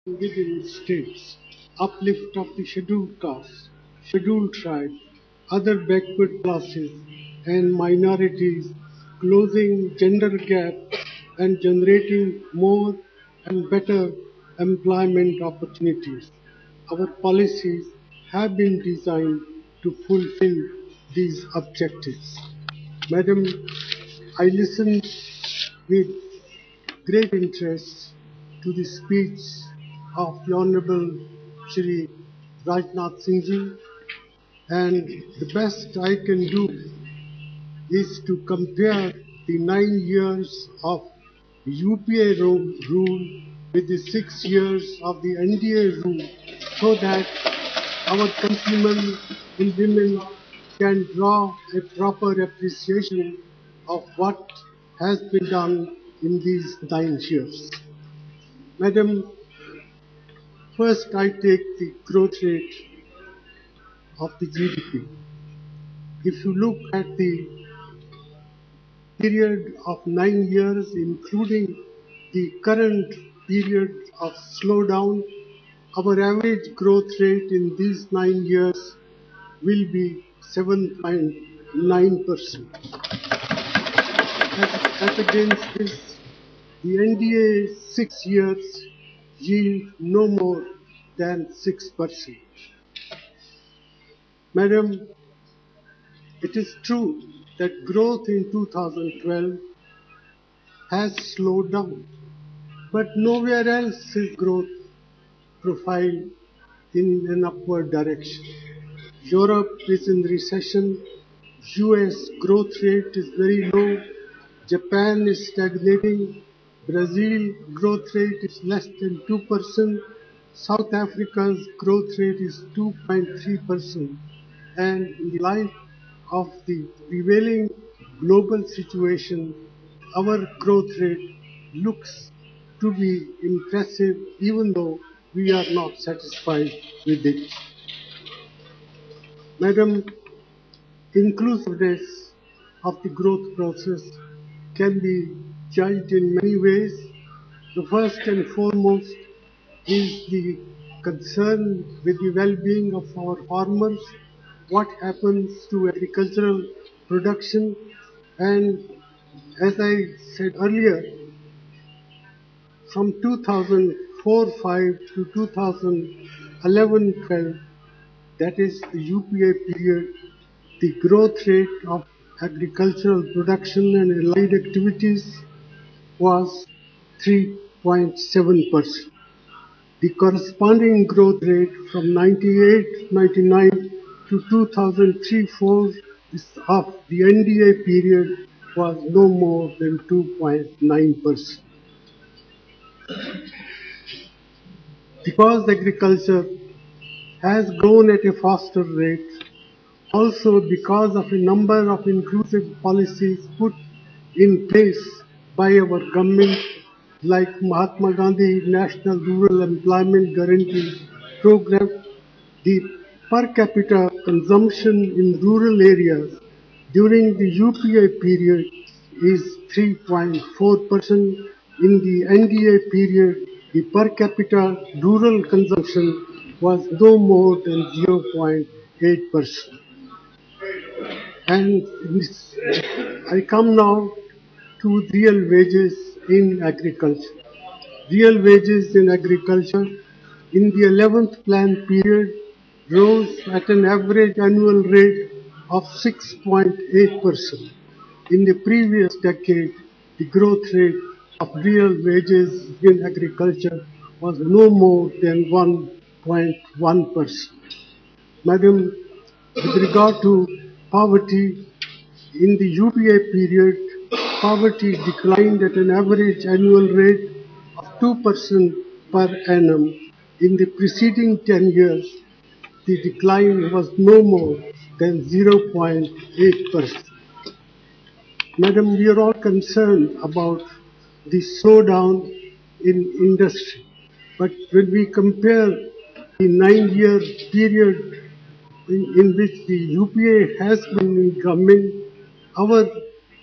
within states, uplift of the scheduled caste, scheduled tribe, other backward classes and minorities, closing gender gap and generating more and better employment opportunities. Our policies have been designed to fulfill these objectives. Madam, I listened with great interest to the speech of the Honorable Shri Rajnath Singh ji, and the best I can do is to compare the 9 years of UPA rule with the 6 years of the NDA rule, so that our countrymen and women can draw a proper appreciation of what has been done in these 9 years. Madam, first I take the growth rate of the GDP. If you look at the period of 9 years, including the current period of slowdown, our average growth rate in these 9 years will be 7.9%. As against this, the NDA 6 years yield no more than 6%. Madam, it is true that growth in 2012 has slowed down, but nowhere else is growth profile in an upward direction. Europe is in recession, US growth rate is very low, Japan is stagnating, Brazil growth rate is less than 2%, South Africa's growth rate is 2.3%, and in the light of the prevailing global situation, our growth rate looks to be impressive even though we are not satisfied with it. Madam, inclusiveness of the growth process can be judged in many ways. The first and foremost is the concern with the well-being of our farmers, what happens to agricultural production, and as I said earlier, from 2004-5 to 2011-12, that is the UPA period, the growth rate of agricultural production and allied activities was 3.7%. The corresponding growth rate from 98-99 to 2003-4 of the NDA period was no more than 2.9%. Because agriculture has grown at a faster rate, also because of a number of inclusive policies put in place by our government, like Mahatma Gandhi National Rural Employment Guarantee Program, the per capita consumption in rural areas during the UPA period is 3.4%. In the NDA period, the per capita rural consumption was no more than 0.8%. And I come now to real wages in agriculture. Real wages in agriculture in the 11th plan period rose at an average annual rate of 6.8%. In the previous decade, the growth rate of real wages in agriculture was no more than 1.1%. Madam, with regard to poverty, in the UPA period, poverty declined at an average annual rate of 2% per annum. In the preceding 10 years, the decline was no more than 0.8%. Madam, we are all concerned about the slowdown in industry. But when we compare the 9-year period in which the UPA has been in government, our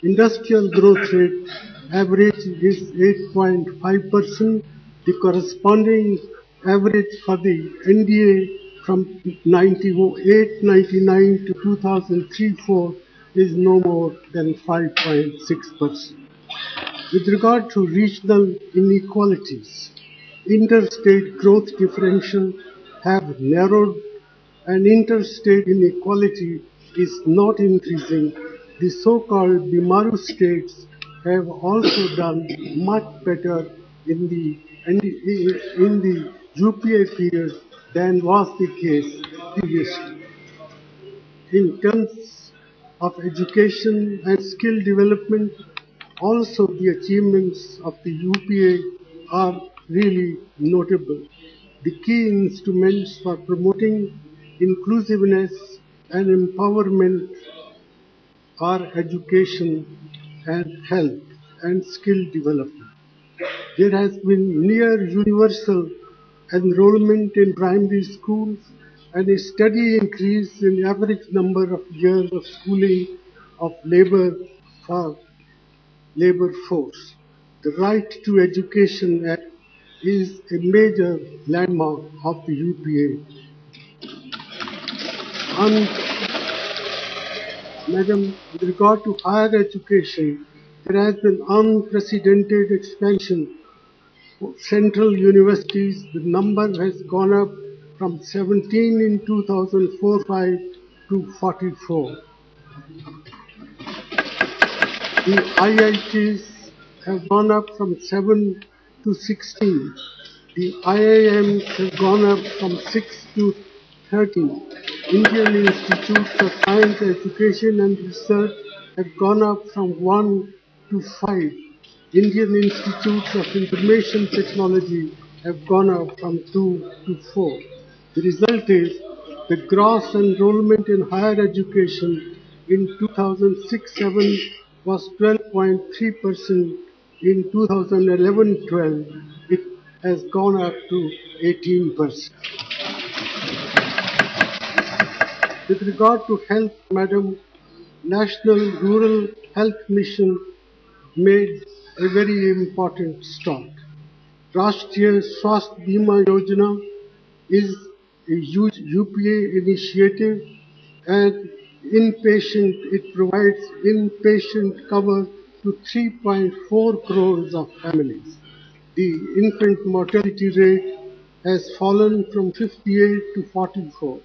industrial growth rate average is 8.5%. The corresponding average for the NDA from 98-99 to 2003-4 is no more than 5.6%. With regard to regional inequalities, interstate growth differential have narrowed and interstate inequality is not increasing. The so-called Bimaru states have also done much better in the UPA period than was the case previously. In terms of education and skill development, also the achievements of the UPA are really notable. The key instruments for promoting inclusiveness and empowerment are education and health and skill development. There has been near universal enrollment in primary schools and a steady increase in average number of years of schooling of for labor force. The Right to Education Act is a major landmark of the UPA. Madam, with regard to higher education, there has been unprecedented expansion of central universities. The number has gone up from 17 in 2004-5 to 44. The IITs have gone up from 7 to 16. The IIMs have gone up from 6 to 13. Indian Institutes of Science, Education and Research have gone up from 1 to 5. Indian Institutes of Information Technology have gone up from 2 to 4. The result is the gross enrollment in higher education in 2006-7 was 12.3%. In 2011-12, it has gone up to 18%. With regard to health, Madam, National Rural Health Mission made a very important start. Rashtriya Swasthya Bima Yojana is a huge UPA initiative and it provides inpatient cover to 3.4 crores of families. The infant mortality rate has fallen from 58 to 44.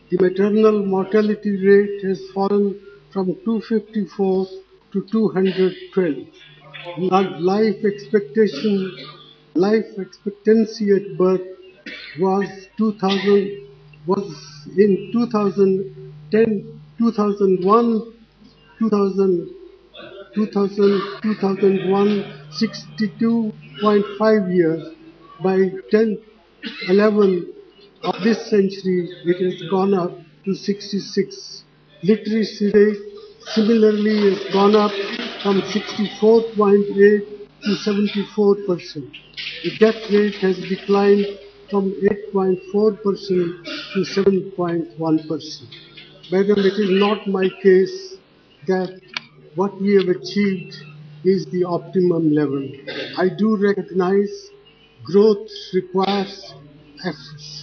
The maternal mortality rate has fallen from 254 to 212. Life expectancy at birth was 2000 was in 2010, 2001, 2000, 62.5 years. By 11 of this century, it has gone up to 66. Literacy rate similarly has gone up from 64.8 to 74%. The death rate has declined from 8.4% to 7.1%. Madam, it is not my case that what we have achieved is the optimum level. I do recognize growth requires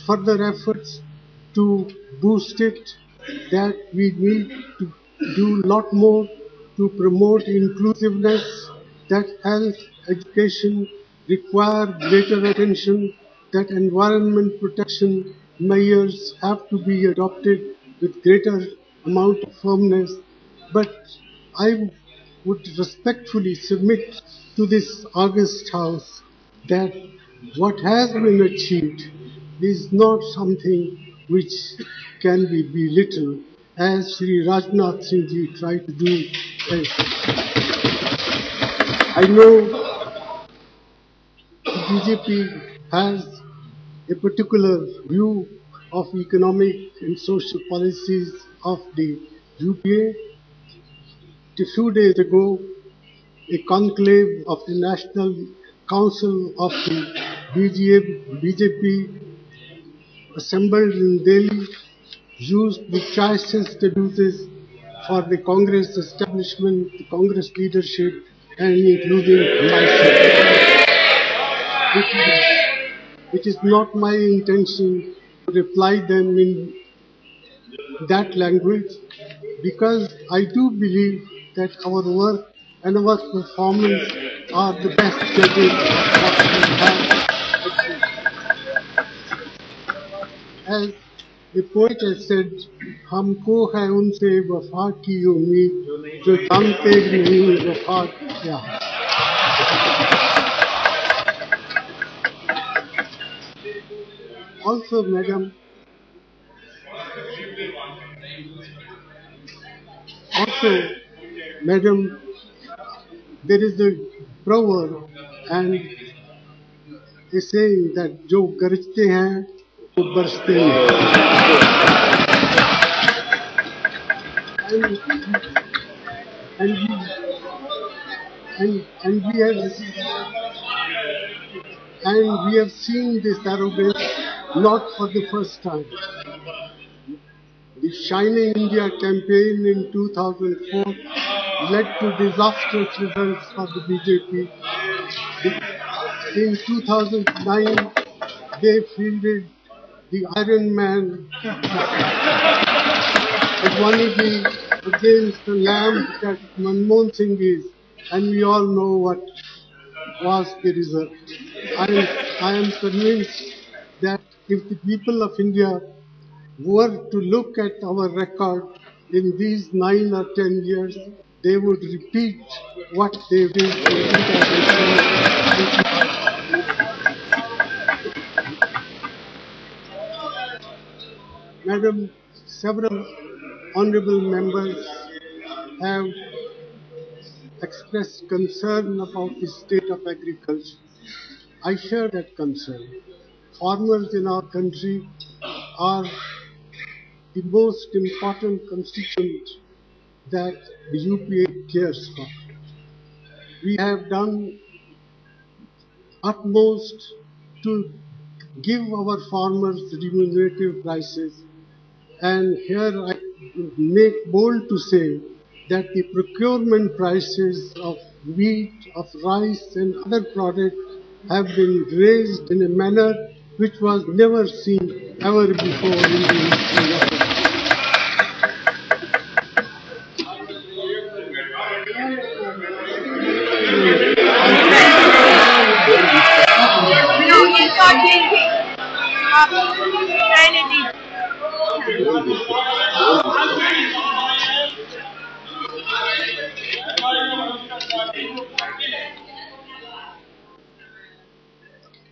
further efforts to boost it, that we need to do a lot more to promote inclusiveness, that health, education require greater attention, that environment protection measures have to be adopted with greater amount of firmness. But I would respectfully submit to this august House that what has been achieved is not something which can be belittled, as Sri Rajnath Singh ji tried to do. I know BJP has a particular view of economic and social policies of the UPA. A few days ago, a conclave of the National Council of the BJP assembled in Delhi used the choicest abuses for the Congress establishment, the Congress leadership, and including myself. it is not my intention to reply them in that language because I do believe that our work and our performance are the best judges of what we have achieved. As the poet has said, हमको है उनसे वफा की उम्मीद जो जानते नहीं वफा क्या है. Also, madam, there is a proverb and a saying that जो गरजते हैं वो बरसते नहीं. And, and, we, and we have seen this arrogance not for the first time. The Shining India campaign in 2004 led to disastrous results for the BJP. In 2009, they fielded the Iron Man Advanigi against the lamb that Manmohan Singh is, and we all know what was the result. I am convinced that if the people of India were to look at our record in these 9 or 10 years, they would repeat what they did in 2004. Madam, several honorable members have expressed concern about the state of agriculture. I share that concern. Farmers in our country are the most important constituent that the UPA cares for. We have done utmost to give our farmers remunerative prices, and here I make bold to say that the procurement prices of wheat, of rice and other products have been raised in a manner which was never seen ever before in the history of it.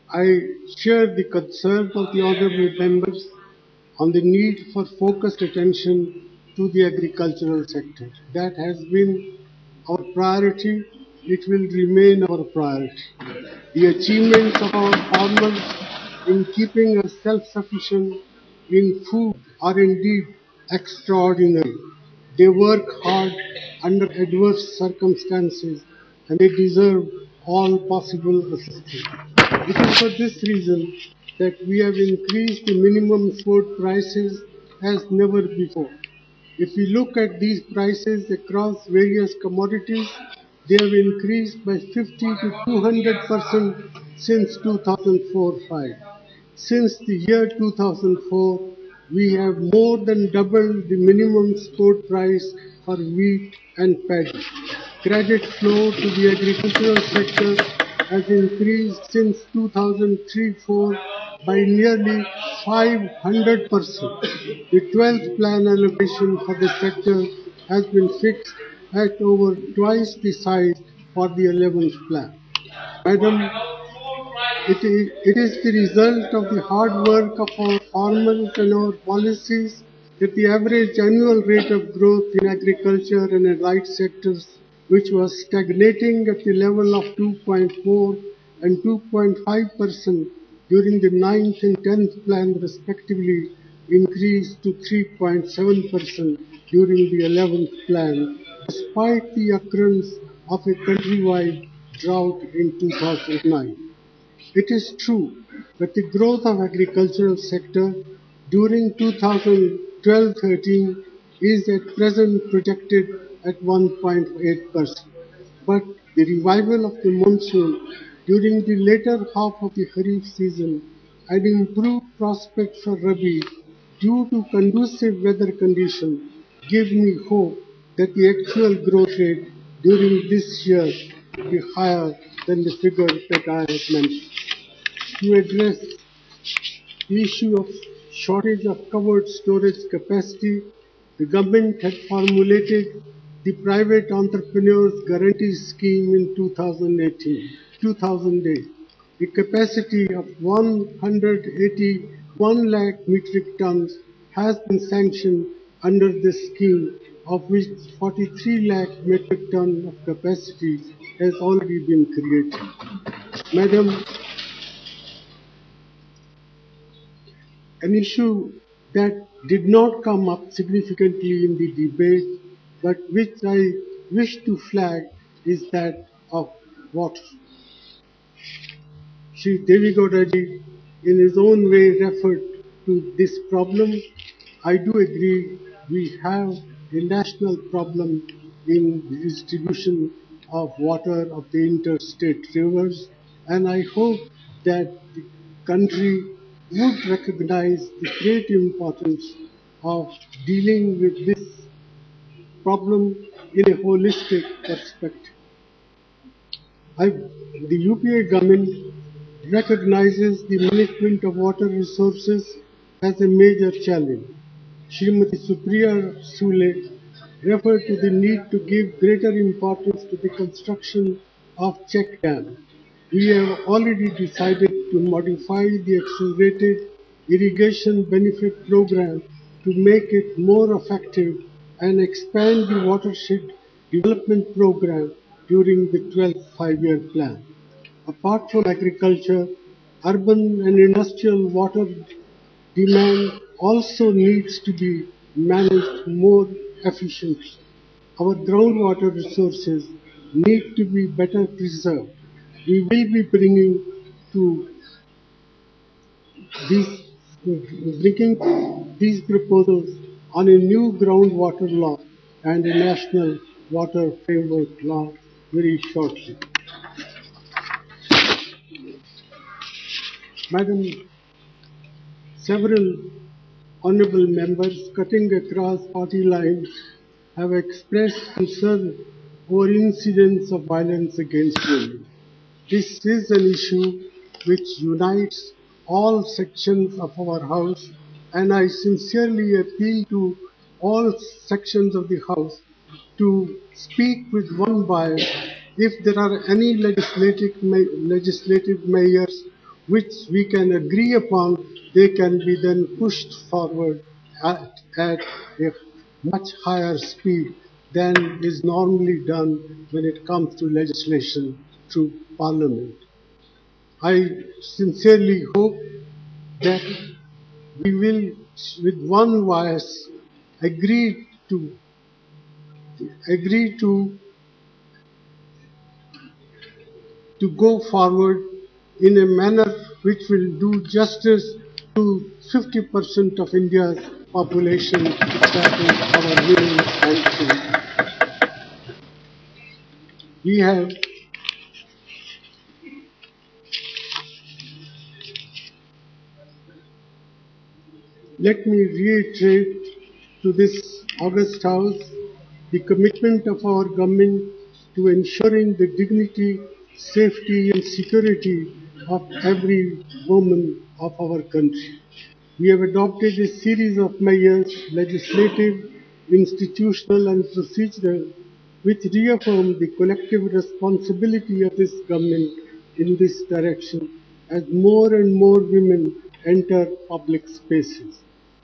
I share the concern of the honorable members on the need for focused attention to the agricultural sector. That has been our priority. It will remain our priority. The achievements of our farmers in keeping us self-sufficient in food are indeed extraordinary. They work hard under adverse circumstances and they deserve all possible assistance. It is for this reason that we have increased the minimum support prices as never before. If we look at these prices across various commodities, they have increased by 50 to 200% since 2004-5. Since the year 2004, we have more than doubled the minimum support price for wheat and paddy. Credit flow to the agricultural sector has increased since 2003-4 by nearly 500%. The 12th plan allocation for the sector has been fixed at over twice the size for the 11th plan. Madam, it is the result of the hard work of our farmers and our policies that the average annual rate of growth in agriculture and allied sectors, which was stagnating at the level of 2.4 and 2.5% during the 9th and 10th plan respectively, increased to 3.7% during the 11th plan, despite the occurrence of a countrywide drought in 2009. It is true that the growth of agricultural sector during 2012-13 is at present projected at 1.8%. But the revival of the monsoon during the later half of the Kharif season and improved prospects for Rabi due to conducive weather conditions give me hope that the actual growth rate during this year will be higher than the figure that I have mentioned. To address the issue of shortage of covered storage capacity, the government had formulated the Private Entrepreneurs Guarantee Scheme in 2008. A capacity of 181 lakh metric tons has been sanctioned under this scheme, of which 43 lakh metric tons of capacity has already been created. Madam, an issue that did not come up significantly in the debate, but which I wish to flag, is that of water. Shri Devi in his own way, referred to this problem. I do agree we have a national problem in the distribution of water of the interstate rivers, and I hope that the country would recognize the great importance of dealing with this problem in a holistic perspective. The UPA government recognizes the management of water resources as a major challenge. Srimati Supriya Sule referred to the need to give greater importance to the construction of check dams. We have already decided to modify the accelerated irrigation benefit program to make it more effective and expand the watershed development program during the 12th five-year plan. Apart from agriculture, urban and industrial water demand also needs to be managed more efficiently. Our groundwater resources need to be better preserved. We will be to these, bringing these proposals on a new groundwater law and a national water framework law very shortly. Madam, several honourable members cutting across party lines have expressed concern over incidents of violence against women. This is an issue which unites all sections of our House, and I sincerely appeal to all sections of the House to speak with one voice if there are any legislative measures which we can agree upon, they can be then pushed forward at a much higher speed than is normally done when it comes to legislation through Parliament. I sincerely hope that we will, with one voice, agree to go forward in a manner which will do justice to 50% of India's population, that is our women and children. We have Let me reiterate to this august House the commitment of our government to ensuring the dignity, safety and security of every woman of our country. We have adopted a series of measures, legislative, institutional and procedural, which reaffirm the collective responsibility of this government in this direction as more and more women enter public spaces.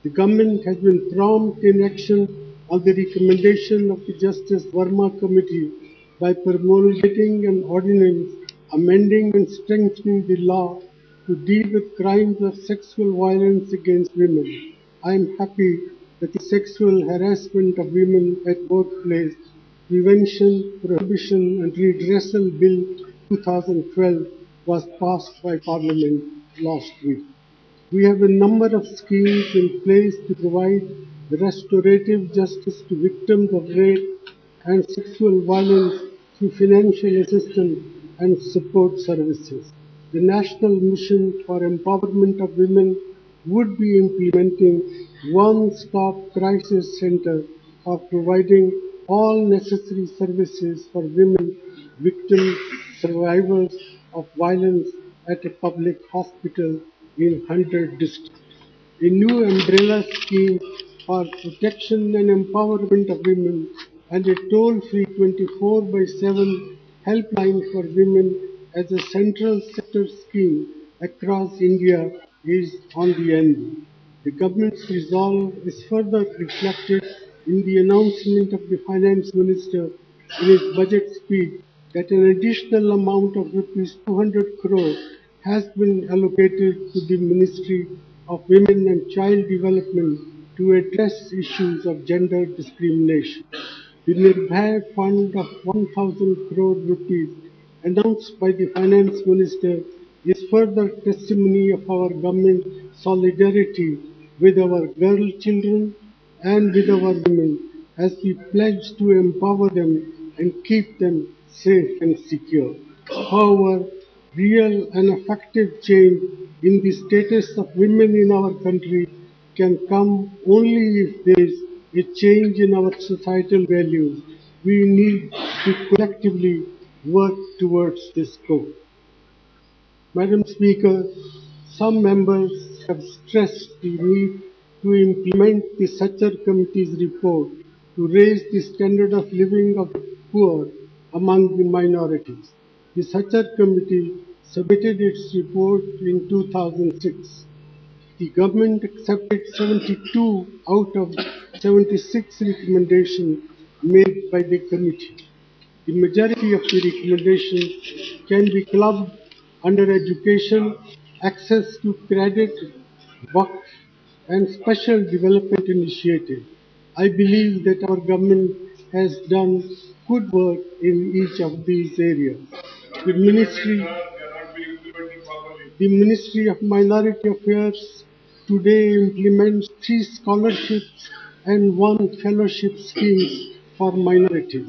The government has been prompt in action on the recommendation of the Justice Verma Committee by promulgating an ordinance amending and strengthening the law to deal with crimes of sexual violence against women. I am happy that the Sexual Harassment of Women at Workplace Prevention, Prohibition and Redressal Bill 2012 was passed by Parliament last week. We have a number of schemes in place to provide restorative justice to victims of rape and sexual violence through financial assistance and support services. the National Mission for Empowerment of Women would be implementing one-stop crisis center for providing all necessary services for women, victims, survivors of violence at a public hospital in 100 districts. A new umbrella scheme for protection and empowerment of women and a toll-free 24 by 7 helpline for women as a central sector scheme across India is on the end. The government's resolve is further reflected in the announcement of the Finance Minister in his budget speech that an additional amount of rupees 200 crore has been allocated to the Ministry of Women and Child Development to address issues of gender discrimination. The Nirbhay Fund of 1,000 crore rupees announced by the Finance Minister is further testimony of our government solidarity with our girl children and with our women as we pledge to empower them and keep them safe and secure. However, real and effective change in the status of women in our country can come only if there is a change in our societal values. We need to collectively work towards this goal. Madam Speaker, some members have stressed the need to implement the Sachar Committee's report to raise the standard of living of the poor among the minorities. The Sachar Committee submitted its report in 2006. The government accepted 72 out of 76 recommendations made by the committee. The majority of the recommendations can be clubbed under education, access to credit, work, and special development initiatives. I believe that our government has done good work in each of these areas. The Ministry the Ministry of Minority Affairs today implements 3 scholarships and 1 fellowship schemes for minorities.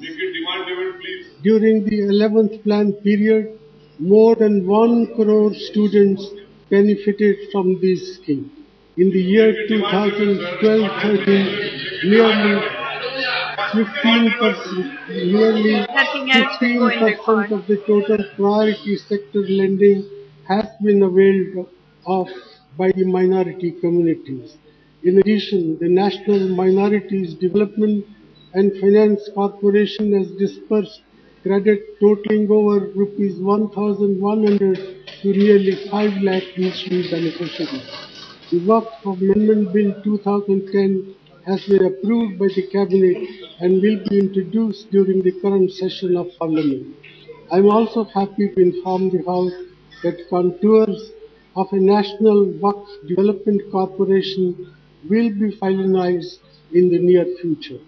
During the 11th plan period, more than 1 crore students benefited from these schemes. In the year 2012-13, nearly Nothing else will go in 15% record. of the total priority sector lending has been availed of by the minority communities. In addition, the National Minorities Development and Finance Corporation has disbursed credit totaling over rupees 1,100 to nearly 5 lakh mutual beneficiaries. The Waqf Amendment Bill 2010 has been approved by the Cabinet and will be introduced during the current session of Parliament. I am also happy to inform the House that contours of a National Waqf Development Corporation will be finalized in the near future.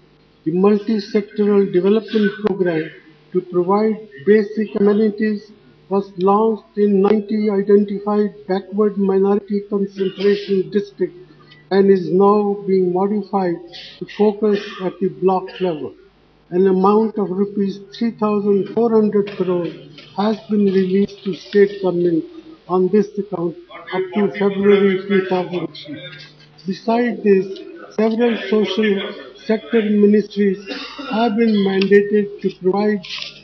The multi-sectoral development program to provide basic amenities was launched in 90 identified backward minority concentration districts and is now being modified to focus at the block level. An amount of rupees 3,400 crore has been released to state government on this account up to February 2003. Besides this, several social sector ministries have been mandated to provide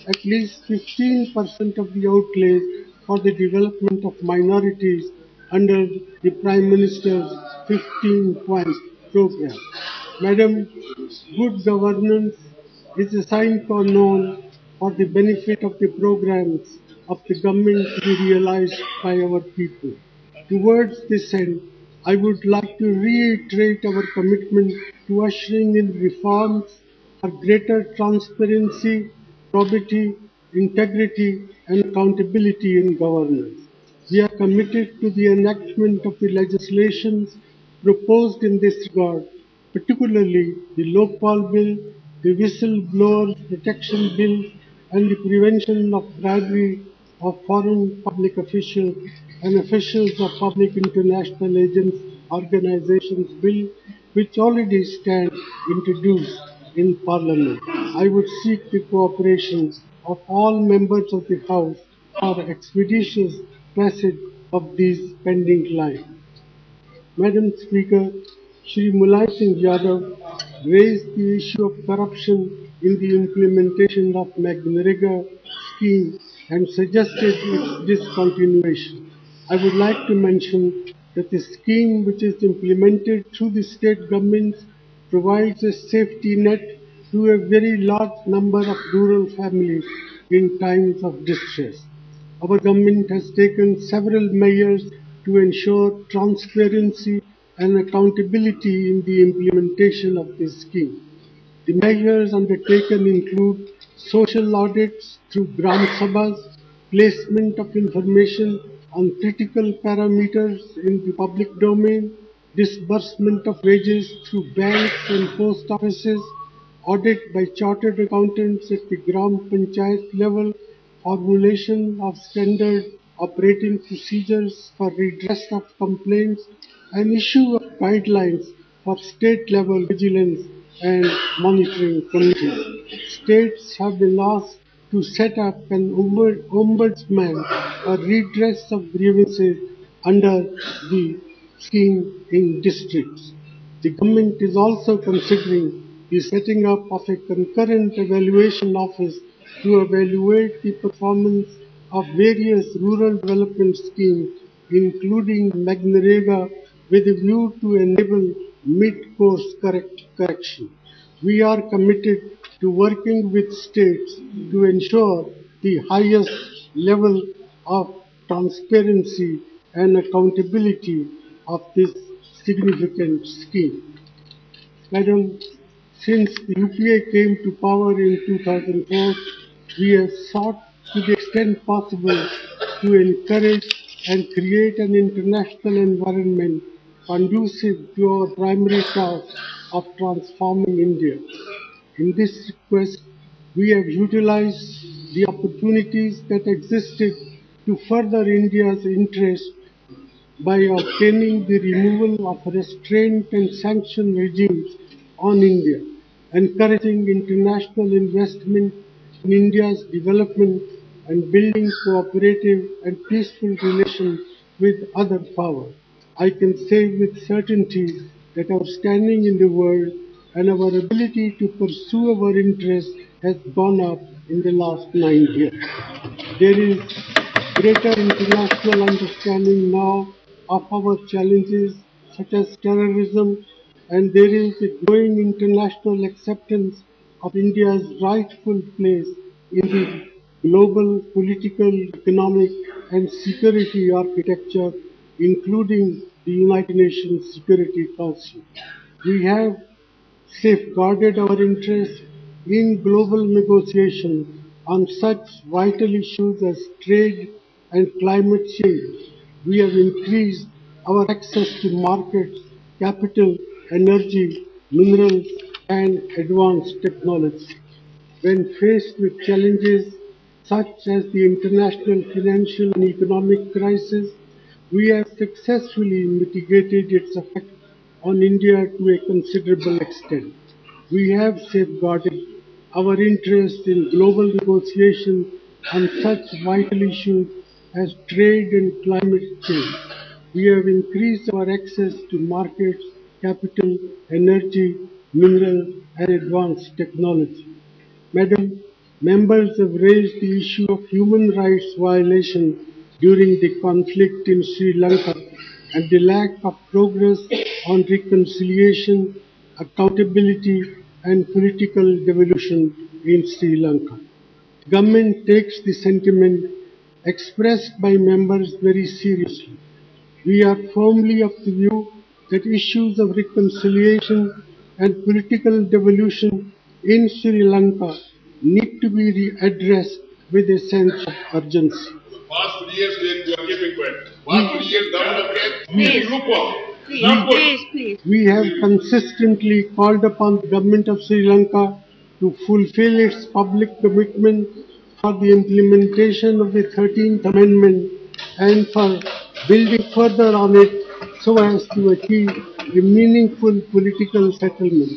at least 15% of the outlays for the development of minorities under the Prime Minister's 15-point program. Madam, good governance is a sign for known for the benefit of the programs of the government to be realized by our people. Towards this end, I would like to reiterate our commitment to ushering in reforms for greater transparency, probity, integrity, and accountability in governance. We are committed to the enactment of the legislations proposed in this regard, particularly the Lokpal Bill, the Whistleblower Protection Bill, and the Prevention of Bribery of Foreign Public Officials and Officials of Public International Agents Organizations Bill, which already stand introduced in Parliament. I would seek the cooperation of all members of the House for expeditious passage of these pending lines. Madam Speaker, Shri Mulayam Singh Yadav raised the issue of corruption in the implementation of MNREGA scheme and suggested its discontinuation. I would like to mention that the scheme, which is implemented through the state governments, provides a safety net to a very large number of rural families in times of distress. Our government has taken several measures to ensure transparency and accountability in the implementation of this scheme. The measures undertaken include social audits through Gram Sabhas, placement of information on critical parameters in the public domain, disbursement of wages through banks and post offices, audit by chartered accountants at the Gram Panchayat level, formulation of standard operating procedures for redress of complaints, and issue of guidelines for state-level vigilance and monitoring committees. States have been asked to set up an ombudsman or redress of grievances under the scheme in districts. The government is also considering the setting up of a concurrent evaluation office to evaluate the performance of various rural development schemes, including MNREGA, with a view to enable mid-course correction. We are committed to working with states to ensure the highest level of transparency and accountability of this significant scheme. Madam, since the UPA came to power in 2004, we have sought to the extent possible to encourage and create an international environment conducive to our primary task of transforming India. In this request, we have utilized the opportunities that existed to further India's interest by obtaining the removal of restraint and sanction regimes on India, encouraging international investment in India's development and building cooperative and peaceful relations with other powers. I can say with certainty that our standing in the world and our ability to pursue our interests has gone up in the last 9 years. There is greater international understanding now of our challenges such as terrorism, and there is a growing international acceptance of India's rightful place in the global political, economic and security architecture, including the United Nations Security Council. We have safeguarded our interests in global negotiations on such vital issues as trade and climate change. We have increased our access to markets, capital, energy, minerals, and advanced technology. When faced with challenges such as the international financial and economic crisis, we have successfully mitigated its effect on India to a considerable extent. We have safeguarded our interest in global negotiations on such vital issues as trade and climate change. We have increased our access to markets, capital, energy, mineral and advanced technology. Madam, members have raised the issue of human rights violation during the conflict in Sri Lanka and the lack of progress on reconciliation, accountability and political devolution in Sri Lanka. The government takes the sentiment expressed by members very seriously. We are firmly of the view that issues of reconciliation and political devolution in Sri Lanka need to be addressed with a sense of urgency. Past 3 years we are keeping quiet. Past 3 years government Please. We have consistently called upon the government of Sri Lanka to fulfill its public commitment for the implementation of the 13th Amendment and for building further on it so as to achieve a meaningful political settlement.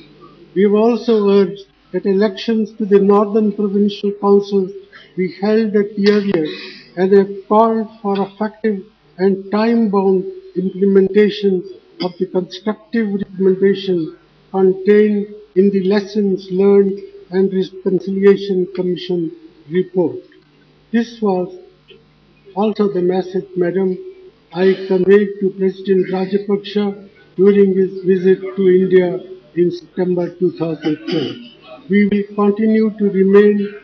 We have also urged that elections to the Northern Provincial Councils be held at the earliest and have called for effective and time-bound implementation of the constructive recommendation contained in the Lessons Learned and Reconciliation Commission report. This was also the message, Madam, I conveyed to President Rajapaksa during his visit to India in September 2004. We will continue to remain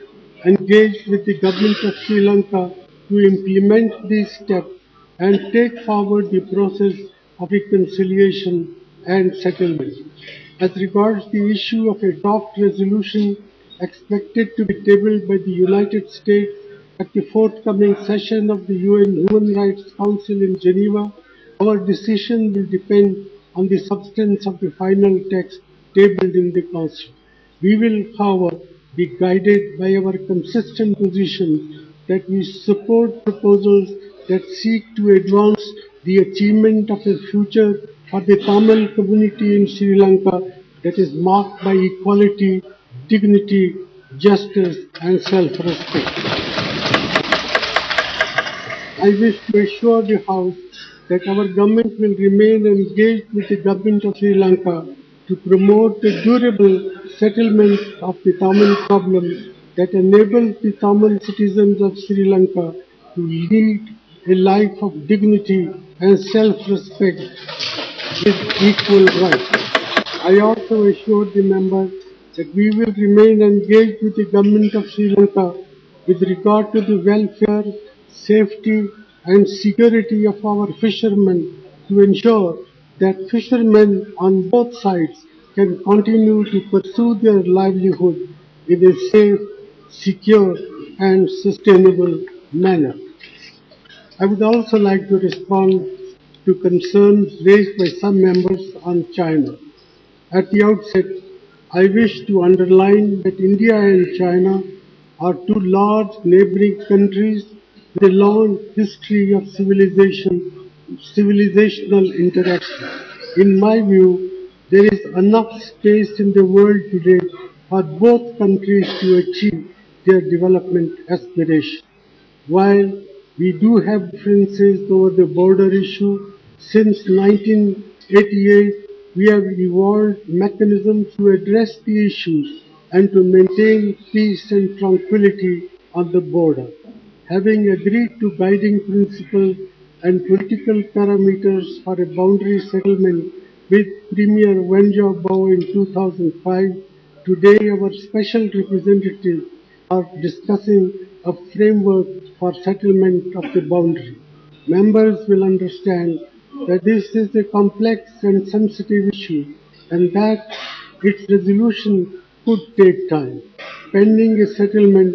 engaged with the government of Sri Lanka to implement these steps and take forward the process of reconciliation and settlement. As regards the issue of a draft resolution expected to be tabled by the United States at the forthcoming session of the UN Human Rights Council in Geneva, our decision will depend on the substance of the final text tabled in the Council. We will, however, be guided by our consistent position that we support proposals that seek to advance the achievement of a future for the Tamil community in Sri Lanka that is marked by equality, dignity, justice, and self-respect. I wish to assure the House that our government will remain engaged with the government of Sri Lanka to promote a durable settlement of the Tamil problem that enables the Tamil citizens of Sri Lanka to lead a life of dignity and self-respect with equal rights. I also assured the members that we will remain engaged with the government of Sri Lanka with regard to the welfare, safety and security of our fishermen to ensure that fishermen on both sides can continue to pursue their livelihood in a safe, secure and sustainable manner. I would also like to respond to concerns raised by some members on China. At the outset, I wish to underline that India and China are two large neighboring countries with a long history of civilizational interaction. In my view, there is enough space in the world today for both countries to achieve their development aspirations. While we do have differences over the border issue, since 1988 we have evolved mechanisms to address the issues and to maintain peace and tranquility on the border. Having agreed to guiding principles and political parameters for a boundary settlement with Premier Wen Jiabao in 2005, today our special representatives are discussing a framework for settlement of the boundary. Members will understand that this is a complex and sensitive issue and that its resolution could take time. Pending a settlement,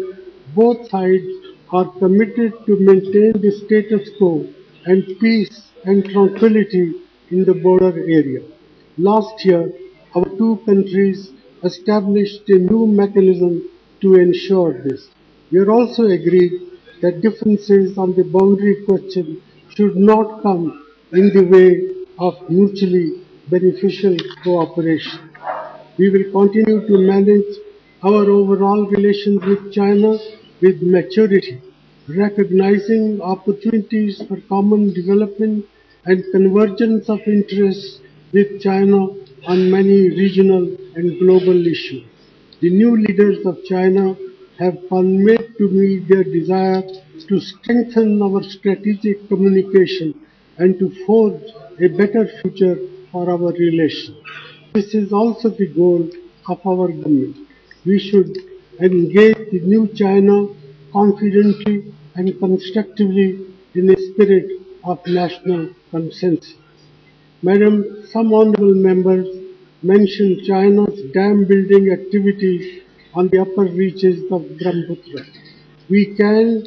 both sides are committed to maintain the status quo and peace and tranquility in the border area. Last year, our two countries established a new mechanism to ensure this. We are also agreed that differences on the boundary question should not come in the way of mutually beneficial cooperation. We will continue to manage our overall relations with China with maturity, recognizing opportunities for common development and convergence of interests with China on many regional and global issues. The new leaders of China have conveyed to me their desire to strengthen our strategic communication and to forge a better future for our relations. This is also the goal of our government. We should engage the new China confidently and constructively in a spirit of national consensus. Madam, some honorable members mentioned China's dam building activities on the upper reaches of Brahmaputra. We can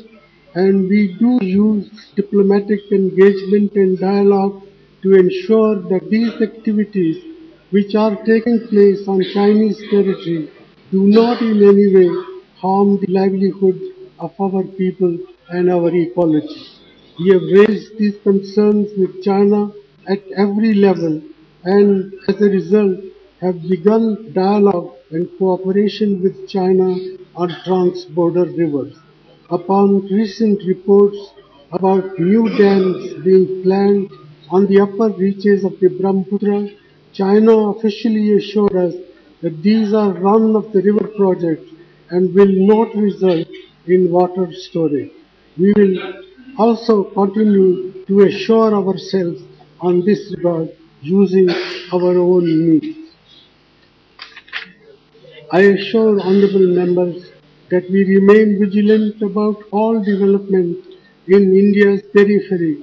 and we do use diplomatic engagement and dialogue to ensure that these activities, which are taking place on Chinese territory, do not in any way harm the livelihood of our people and our ecology. We have raised these concerns with China at every level and as a result have begun dialogue and cooperation with China on trans-border rivers. Upon recent reports about new dams being planned on the upper reaches of the Brahmaputra, China officially assured us that these are run-of-the-river projects and will not result in water storage. We will also continue to assure ourselves on this regard using our own means. I assure honourable members that we remain vigilant about all developments in India's periphery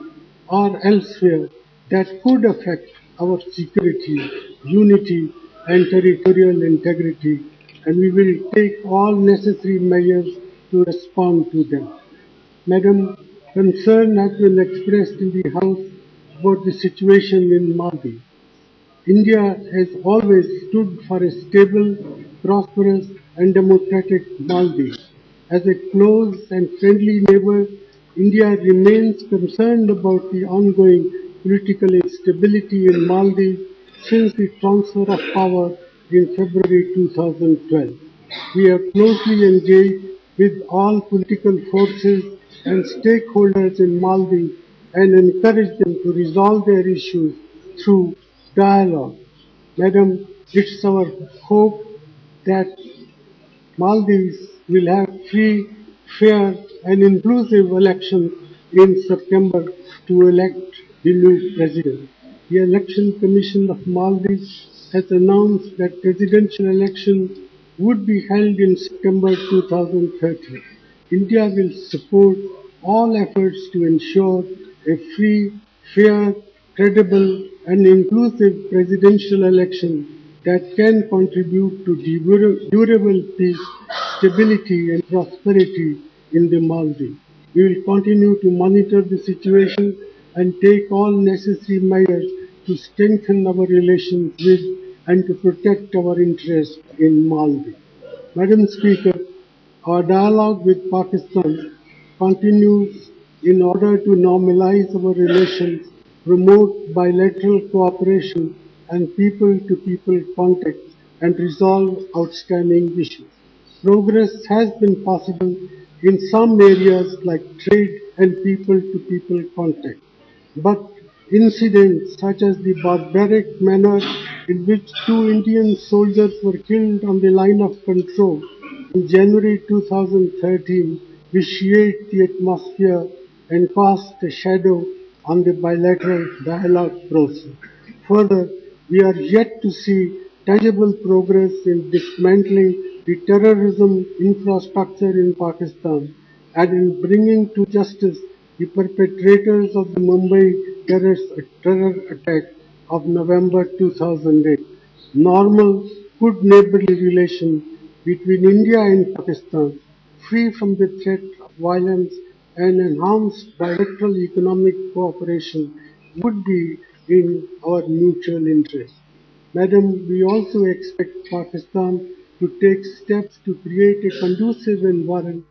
or elsewhere that could affect our security, unity and territorial integrity, and we will take all necessary measures to respond to them. Madam, concern has been expressed in the House about the situation in Maldives. India has always stood for a stable, prosperous and democratic Maldives. As a close and friendly neighbor, India remains concerned about the ongoing political instability in Maldives since the transfer of power in February 2012. We have closely engaged with all political forces and stakeholders in Maldives and encourage them to resolve their issues through dialogue. Madam, it's our hope that Maldives will have free, fair and inclusive elections in September to elect the new president. The Election Commission of Maldives has announced that presidential election would be held in September 2030. India will support all efforts to ensure a free, fair, credible and inclusive presidential election that can contribute to durable peace, stability and prosperity in the Maldives. We will continue to monitor the situation and take all necessary measures to strengthen our relations with and to protect our interests in Maldives. Madam Speaker, our dialogue with Pakistan continues in order to normalize our relations, promote bilateral cooperation and people-to-people contact and resolve outstanding issues. Progress has been possible in some areas like trade and people-to-people contact. But incidents such as the barbaric manner in which two Indian soldiers were killed on the line of control in January 2013 vitiate the atmosphere and cast a shadow on the bilateral dialogue process. Further, we are yet to see tangible progress in dismantling the terrorism infrastructure in Pakistan and in bringing to justice the perpetrators of the Mumbai terror attack of November 2008. Normal, good neighborly relations between India and Pakistan, free from the threat of violence and enhanced bilateral economic cooperation would be in our mutual interest. Madam, we also expect Pakistan to take steps to create a conducive environment